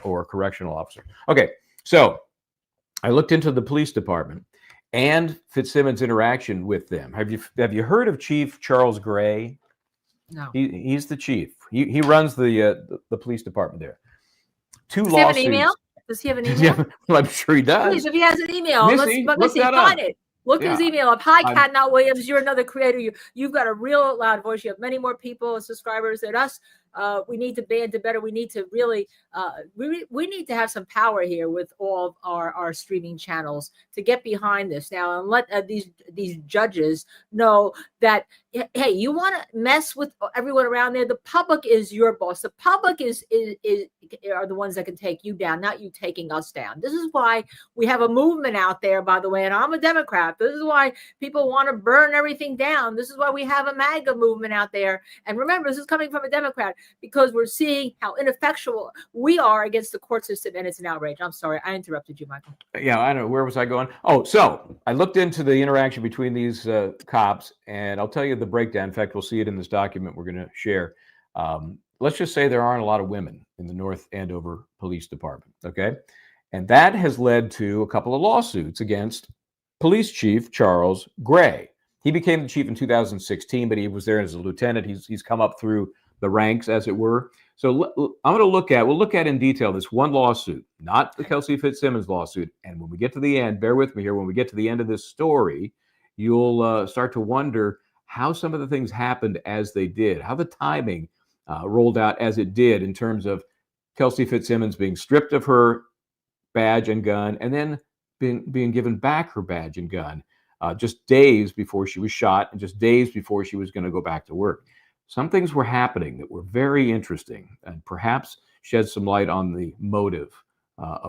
or correctional officer. Okay, so I looked into the police department and Fitzsimmons' interaction with them. Have you heard of Chief Charles Gray? No. He's the chief. He runs the police department there. Does he have an email? Does he have an email? Yeah, well, I'm sure he does. Please, if he has an email, Missy, Missy, find it. Look his email up. Hi, Kat Not Williams. You're another creator. You've got a real loud voice. You have many more people and subscribers than us. We need to band it better. We need to really, we need to have some power here with all of our streaming channels to get behind this now and let these judges know that, hey, you want to mess with everyone around there. The public is your boss. The public are the ones that can take you down, not you taking us down. This is why we have a movement out there, by the way, and I'm a Democrat. This is why people want to burn everything down. This is why we have a MAGA movement out there. And remember, this is coming from a Democrat, because we're seeing how ineffectual we are against the court system, and it's an outrage. I'm sorry, I interrupted you, Michael. Yeah, I know. Where was I going? Oh, so I looked into the interaction between these cops, and I'll tell you the breakdown. In fact, we'll see it in this document we're going to share. Let's just say there aren't a lot of women in the North Andover Police Department, okay? And that has led to a couple of lawsuits against Police Chief Charles Gray. He became the chief in 2016, but he was there as a lieutenant. He's come up through the ranks, as it were. So we'll look at in detail this one lawsuit, not the Kelsey Fitzsimmons lawsuit. And when we get to the end, bear with me here, when we get to the end of this story, you'll start to wonder how some of the things happened as they did, how the timing rolled out as it did in terms of Kelsey Fitzsimmons being stripped of her badge and gun and then being given back her badge and gun just days before she was shot and just days before she was going to go back to work. Some things were happening that were very interesting and perhaps shed some light on the motive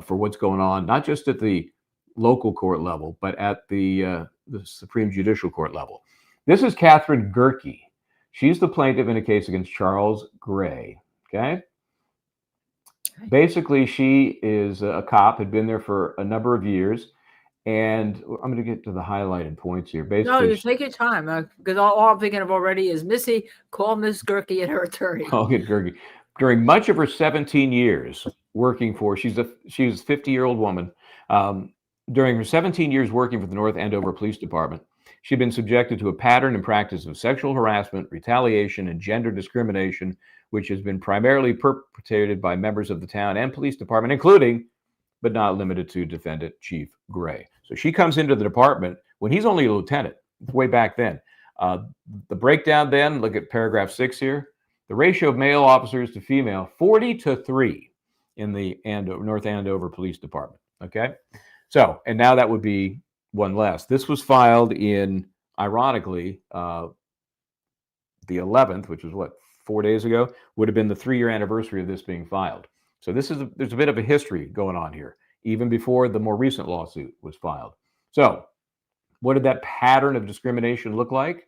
for what's going on, not just at the local court level, but at the Supreme Judicial Court level. This is Catherine Gerke. She's the plaintiff in a case against Charles Gray, okay? Basically, she is a cop, had been there for a number of years, and I'm going to get to the highlighted points here. Basically, no, you take your time, because all I'm thinking of already is Missy, call Miss Gerke and her attorney. I'll get Gerke. During much of her 17 years working for, she's a 50-year-old woman. During her 17 years working for the North Andover Police Department, she'd been subjected to a pattern and practice of sexual harassment, retaliation, and gender discrimination, which has been primarily perpetrated by members of the town and police department, including, but not limited to, defendant Chief Gray. So she comes into the department when he's only a lieutenant, way back then. The breakdown then, look at paragraph 6 here. The ratio of male officers to female, 40-3 in the North Andover Police Department, okay? So, and now that would be one less. This was filed in, ironically, the 11th, which was what, 4 days ago, would have been the 3-year anniversary of this being filed. So there's a bit of a history going on here, even before the more recent lawsuit was filed. So what did that pattern of discrimination look like?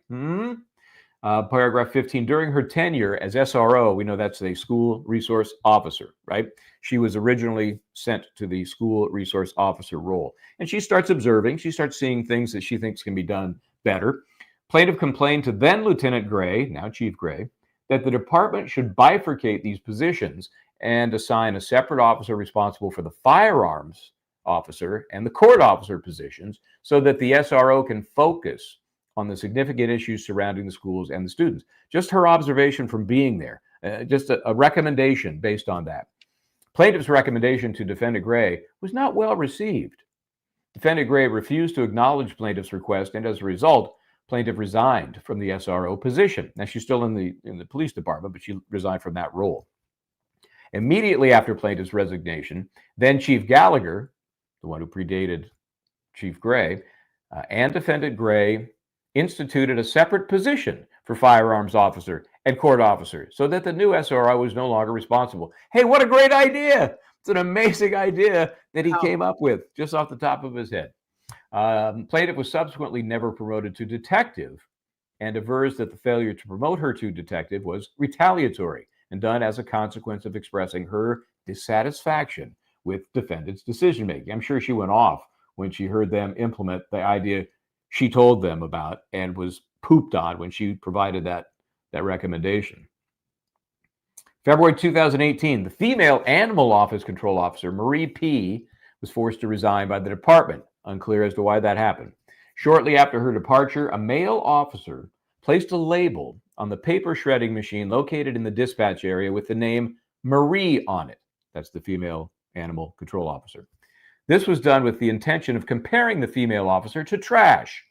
Paragraph 15, during her tenure as SRO, we know that's a school resource officer, right? She was originally sent to the school resource officer role. And she starts observing, she starts seeing things that she thinks can be done better. Plaintiff complained to then Lieutenant Gray, now Chief Gray, that the department should bifurcate these positions and assign a separate officer responsible for the firearms officer and the court officer positions so that the SRO can focus on the significant issues surrounding the schools and the students. Just her observation from being there, just a recommendation based on that. Plaintiff's recommendation to Defendant Gray was not well received. Defendant Gray refused to acknowledge plaintiff's request, and as a result, plaintiff resigned from the SRO position. Now, she's still in the police department, but she resigned from that role. Immediately after plaintiff's resignation, then Chief Gallagher, the one who predated Chief Gray, and Defendant Gray instituted a separate position for firearms officer and court officer so that the new SRO was no longer responsible. Hey, what a great idea. It's an amazing idea that he came up with just off the top of his head. Plaintiff was subsequently never promoted to detective and avers that the failure to promote her to detective was retaliatory and done as a consequence of expressing her dissatisfaction with defendant's decision-making. I'm sure she went off when she heard them implement the idea she told them about and was pooped on when she provided that recommendation. February 2018, the female animal office control officer, Marie P., was forced to resign by the department. Unclear as to why that happened. Shortly after her departure, a male officer placed a label on the paper shredding machine located in the dispatch area with the name Marie on it. That's the female animal control officer. This was done with the intention of comparing the female officer to trash.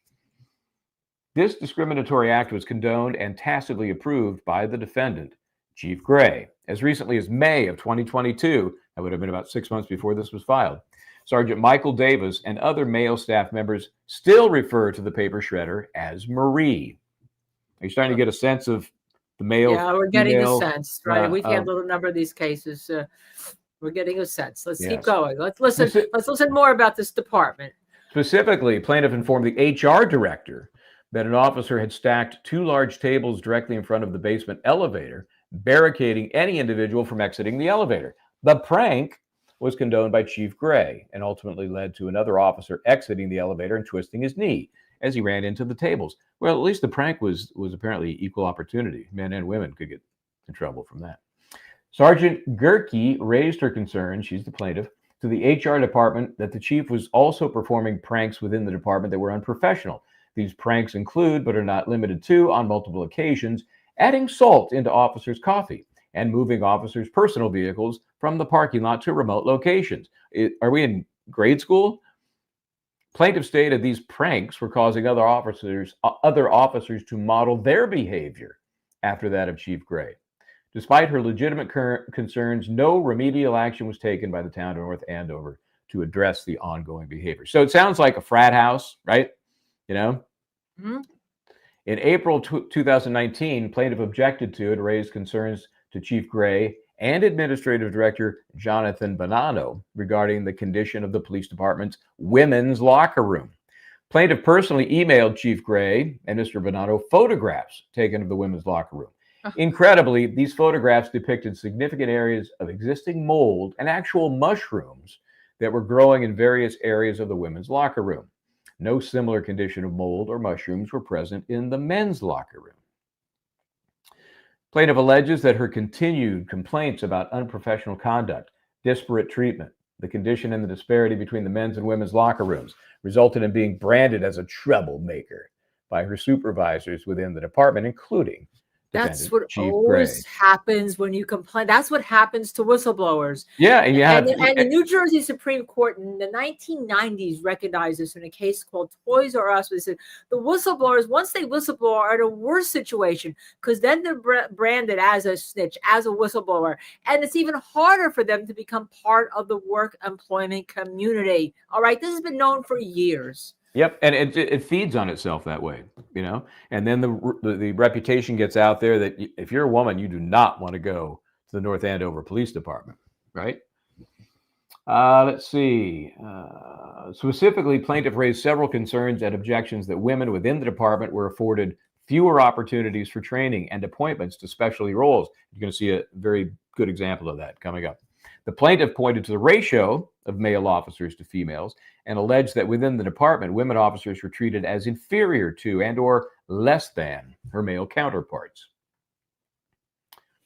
This discriminatory act was condoned and tacitly approved by the defendant, Chief Gray. As recently as May of 2022, that would have been about 6 months before this was filed, Sergeant Michael Davis and other male staff members still refer to the paper shredder as Marie. Are you starting to get a sense of the male? Yeah, we're getting a sense, right? We've handled a number of these cases. We're getting a sense. Let's keep going. Let's listen more about this department. Specifically, plaintiff informed the HR director that an officer had stacked 2 large tables directly in front of the basement elevator, barricading any individual from exiting the elevator. The prank was condoned by Chief Gray and ultimately led to another officer exiting the elevator and twisting his knee as he ran into the tables. Well, at least the prank was apparently equal opportunity. Men and women could get in trouble from that. Sergeant Gerke raised her concern, she's the plaintiff, to the HR department that the chief was also performing pranks within the department that were unprofessional. These pranks include, but are not limited to, on multiple occasions, adding salt into officers' coffee and moving officers' personal vehicles from the parking lot to remote locations. Are we in grade school? Plaintiff stated these pranks were causing other officers to model their behavior after that of Chief Gray. Despite her legitimate concerns, no remedial action was taken by the town of North Andover to address the ongoing behavior. So it sounds like a frat house, right? You know? Mm-hmm. In April 2019, plaintiff objected to and raised concerns to Chief Gray and Administrative Director Jonathan Bonanno regarding the condition of the police department's women's locker room. Plaintiff personally emailed Chief Gray and Mr. Bonanno photographs taken of the women's locker room. Incredibly, these photographs depicted significant areas of existing mold and actual mushrooms that were growing in various areas of the women's locker room. No similar condition of mold or mushrooms were present in the men's locker room. Plaintiff alleges that her continued complaints about unprofessional conduct, disparate treatment, the condition and the disparity between the men's and women's locker rooms resulted in being branded as a troublemaker by her supervisors within the department, including that's what always happens when you complain. That's what happens to whistleblowers. Yeah, and the New Jersey Supreme Court in the 1990s recognized this in a case called Toys R Us. They said the whistleblowers, once they whistleblow, are in a worse situation because then they're branded as a snitch, as a whistleblower, and it's even harder for them to become part of the work employment community. All right, this has been known for years. Yep, and it feeds on itself that way, you know. And then the reputation gets out there that if you're a woman, you do not want to go to the North Andover Police Department, right? Let's see. Specifically, plaintiff raised several concerns and objections that women within the department were afforded fewer opportunities for training and appointments to specialty roles. You're going to see a very good example of that coming up. The plaintiff pointed to the ratio of male officers to females and alleged that within the department, women officers were treated as inferior to and or less than her male counterparts.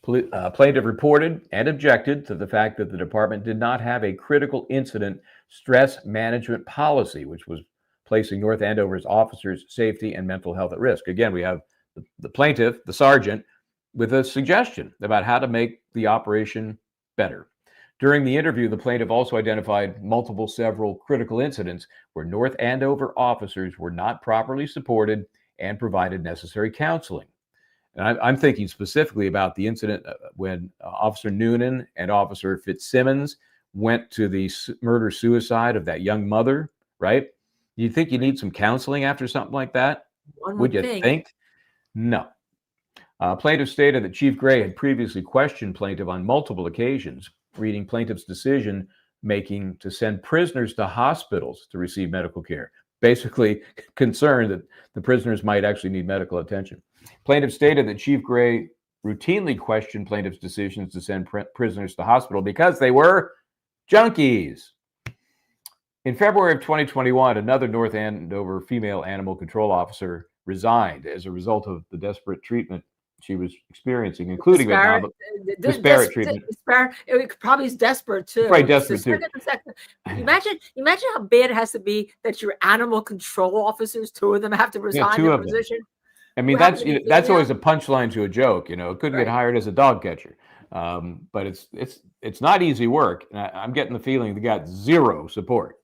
Plaintiff reported and objected to the fact that the department did not have a critical incident stress management policy, which was placing North Andover's officers' safety and mental health at risk. Again, we have the plaintiff, the sergeant, with a suggestion about how to make the operation better. During the interview, the plaintiff also identified several critical incidents where North Andover officers were not properly supported and provided necessary counseling. And I'm thinking specifically about the incident when Officer Noonan and Officer Fitzsimmons went to the murder-suicide of that young mother, right? You think you need some counseling after something like that? Would you think? No. Plaintiff stated that Chief Gray had previously questioned plaintiff on multiple occasions, reading plaintiff's decision making to send prisoners to hospitals to receive medical care, basically concerned that the prisoners might actually need medical attention. Plaintiff stated that Chief Gray routinely questioned plaintiff's decisions to send prisoners to hospital because they were junkies. In February of 2021, another North Andover female animal control officer resigned as a result of the desperate treatment she was experiencing, including disparate treatment. It probably is desperate too. Probably desperate too. Imagine how bad it has to be that your animal control officers, 2 of them, have to resign their position. I mean, that's always a punchline to a joke. It couldn't get hired as a dog catcher, but it's not easy work. And I'm getting the feeling they got zero support.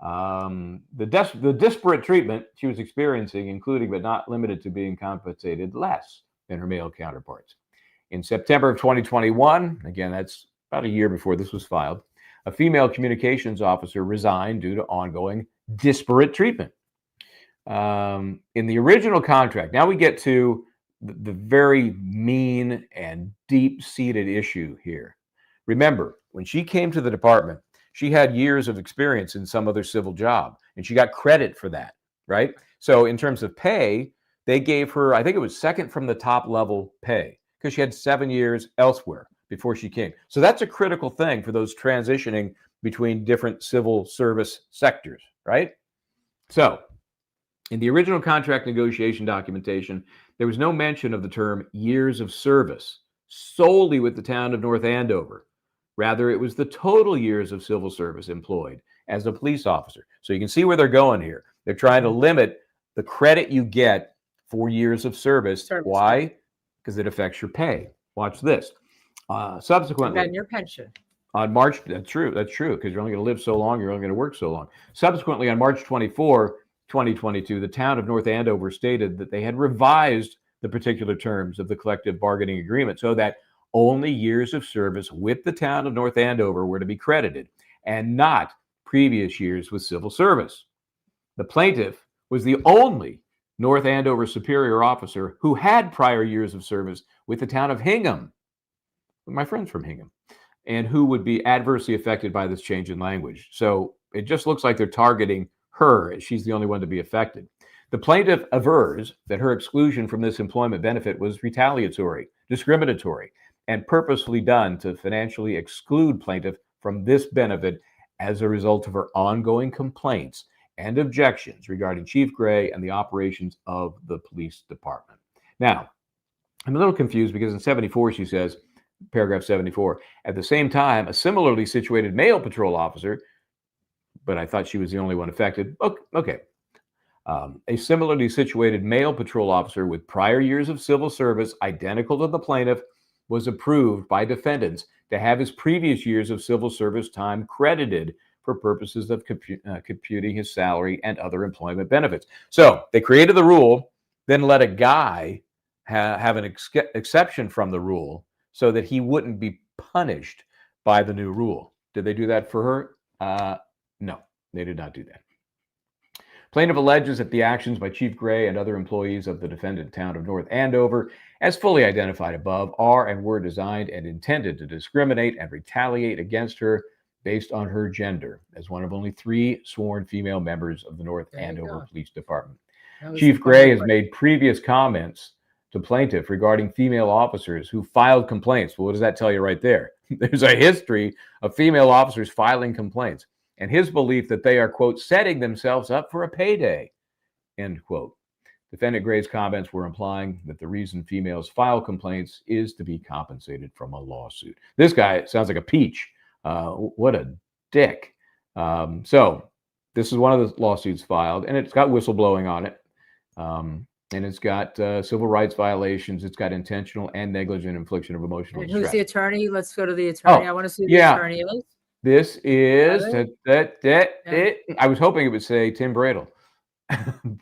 The disparate treatment she was experiencing, including but not limited to being compensated less than her male counterparts. In September of 2021, again, that's about a year before this was filed, a female communications officer resigned due to ongoing disparate treatment. In the original contract, now we get to the very mean and deep-seated issue here. Remember, when she came to the department, she had years of experience in some other civil job, and she got credit for that, right? So in terms of pay, they gave her, I think it was second from the top level pay, because she had 7 years elsewhere before she came. So that's a critical thing for those transitioning between different civil service sectors, right? So in the original contract negotiation documentation, there was no mention of the term years of service solely with the town of North Andover. Rather, it was the total years of civil service employed as a police officer. So you can see where they're going here. They're trying to limit the credit you get for years of service. Why? Because it affects your pay. Watch this. Subsequently, and your pension. On March, that's true, because you're only going to live so long, you're only going to work so long. Subsequently, on March 24, 2022, the town of North Andover stated that they had revised the particular terms of the collective bargaining agreement so that only years of service with the town of North Andover were to be credited, and not previous years with civil service. The plaintiff was the only North Andover superior officer who had prior years of service with the town of Hingham, my friends from Hingham, and who would be adversely affected by this change in language. So it just looks like they're targeting her, as she's the only one to be affected. The plaintiff avers that her exclusion from this employment benefit was retaliatory, discriminatory, and purposefully done to financially exclude plaintiff from this benefit as a result of her ongoing complaints and objections regarding Chief Gray and the operations of the police department. Now, I'm a little confused because in 74, she says, paragraph 74, at the same time, a similarly situated male patrol officer, but I thought she was the only one affected. Okay. A similarly situated male patrol officer with prior years of civil service identical to the plaintiff was approved by defendants to have his previous years of civil service time credited for purposes of computing his salary and other employment benefits. So they created the rule, then let a guy have an exception from the rule so that he wouldn't be punished by the new rule. Did they do that for her? No, they did not do that. Plaintiff alleges that the actions by Chief Gray and other employees of the defendant town of North Andover, as fully identified above, are and were designed and intended to discriminate and retaliate against her based on her gender, as one of only 3 sworn female members of the North Andover Police Department. Chief Gray has made previous comments to plaintiff regarding female officers who filed complaints. Well, what does that tell you right there? There's a history of female officers filing complaints, and his belief that they are, quote, setting themselves up for a payday, end quote. Defendant Gray's comments were implying that the reason females file complaints is to be compensated from a lawsuit. This guy sounds like a peach. What a dick. So this is one of the lawsuits filed, and it's got whistleblowing on it. And it's got civil rights violations. It's got intentional and negligent infliction of emotional distress. Who's the attorney? Let's go to the attorney. I want to see who the attorney is. This is I was hoping it would say Tim Bradle,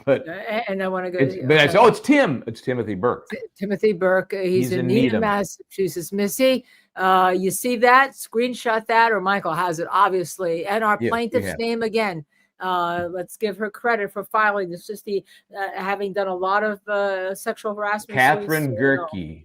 but and I want to go. It's Tim. It's Timothy Burke. Timothy Burke. He's in Needham, Massachusetts. Missy, you see that? Screenshot that, or Michael has it obviously. And our plaintiff's name again. Let's give her credit for filing. This is the having done a lot of sexual harassment. Catherine Gerke.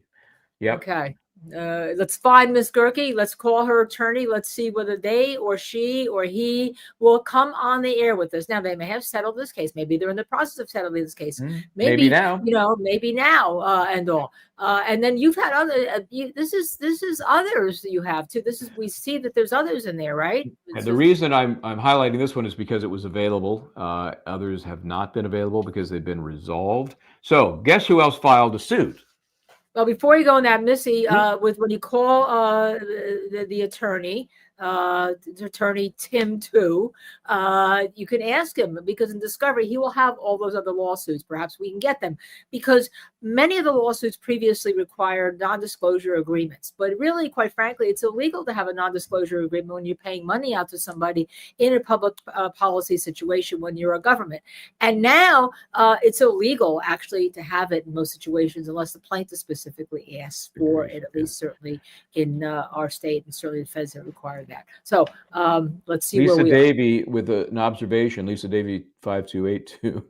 Yep. Okay. Let's find Miss Gerke. Let's call her attorney. Let's see whether they or she or he will come on the air with us. Now, they may have settled this case. Maybe they're in the process of settling this case. Maybe now. Maybe now and all. And then you've had other. This is others that you have too. We see that there's others in there, right? And the reason I'm highlighting this one is because it was available. Others have not been available because they've been resolved. So guess who else filed a suit? Well, before you go on that, Missy, with when you call the attorney, Tim too, you can ask him, because in discovery he will have all those other lawsuits. Perhaps we can get them, because many of the lawsuits previously required non-disclosure agreements. But really, quite frankly, it's illegal to have a non-disclosure agreement when you're paying money out to somebody in a public policy situation when you're a government. And now it's illegal actually to have it in most situations unless the plaintiff specifically asks for it, at least certainly in our state, and certainly the feds have required that. So let's see. Lisa where we Davey, with an observation, Lisa Davey 5282,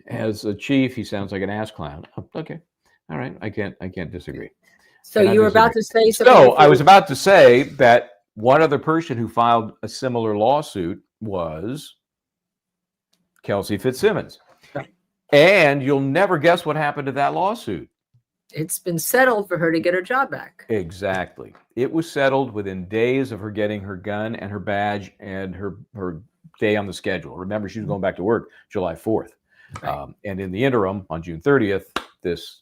as a chief, he sounds like an ass clown. Okay, all right, I can't disagree. So you were about to say something. So I was about to say that one other person who filed a similar lawsuit was Kelsey Fitzsimmons. Right. And you'll never guess what happened to that lawsuit. It's been settled for her to get her job back. Exactly. It was settled within days of her getting her gun and her badge and her day on the schedule. Remember, she was going back to work July 4th. Right. And in the interim, on June 30th, this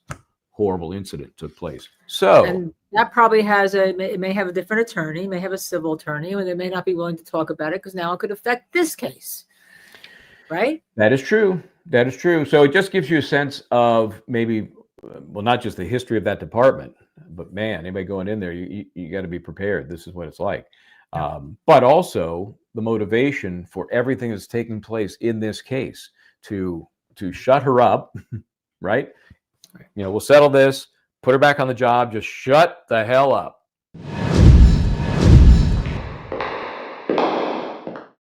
horrible incident took place. So, and that probably it may have a different attorney, may have a civil attorney, and they may not be willing to talk about it because now it could affect this case. Right? That is true. That is true. So it just gives you a sense of maybe, well, not just the history of that department, but man, anybody going in there, you got to be prepared. This is what it's like. But also the motivation for everything that's taking place in this case to shut her up, right? We'll settle this, put her back on the job, just shut the hell up.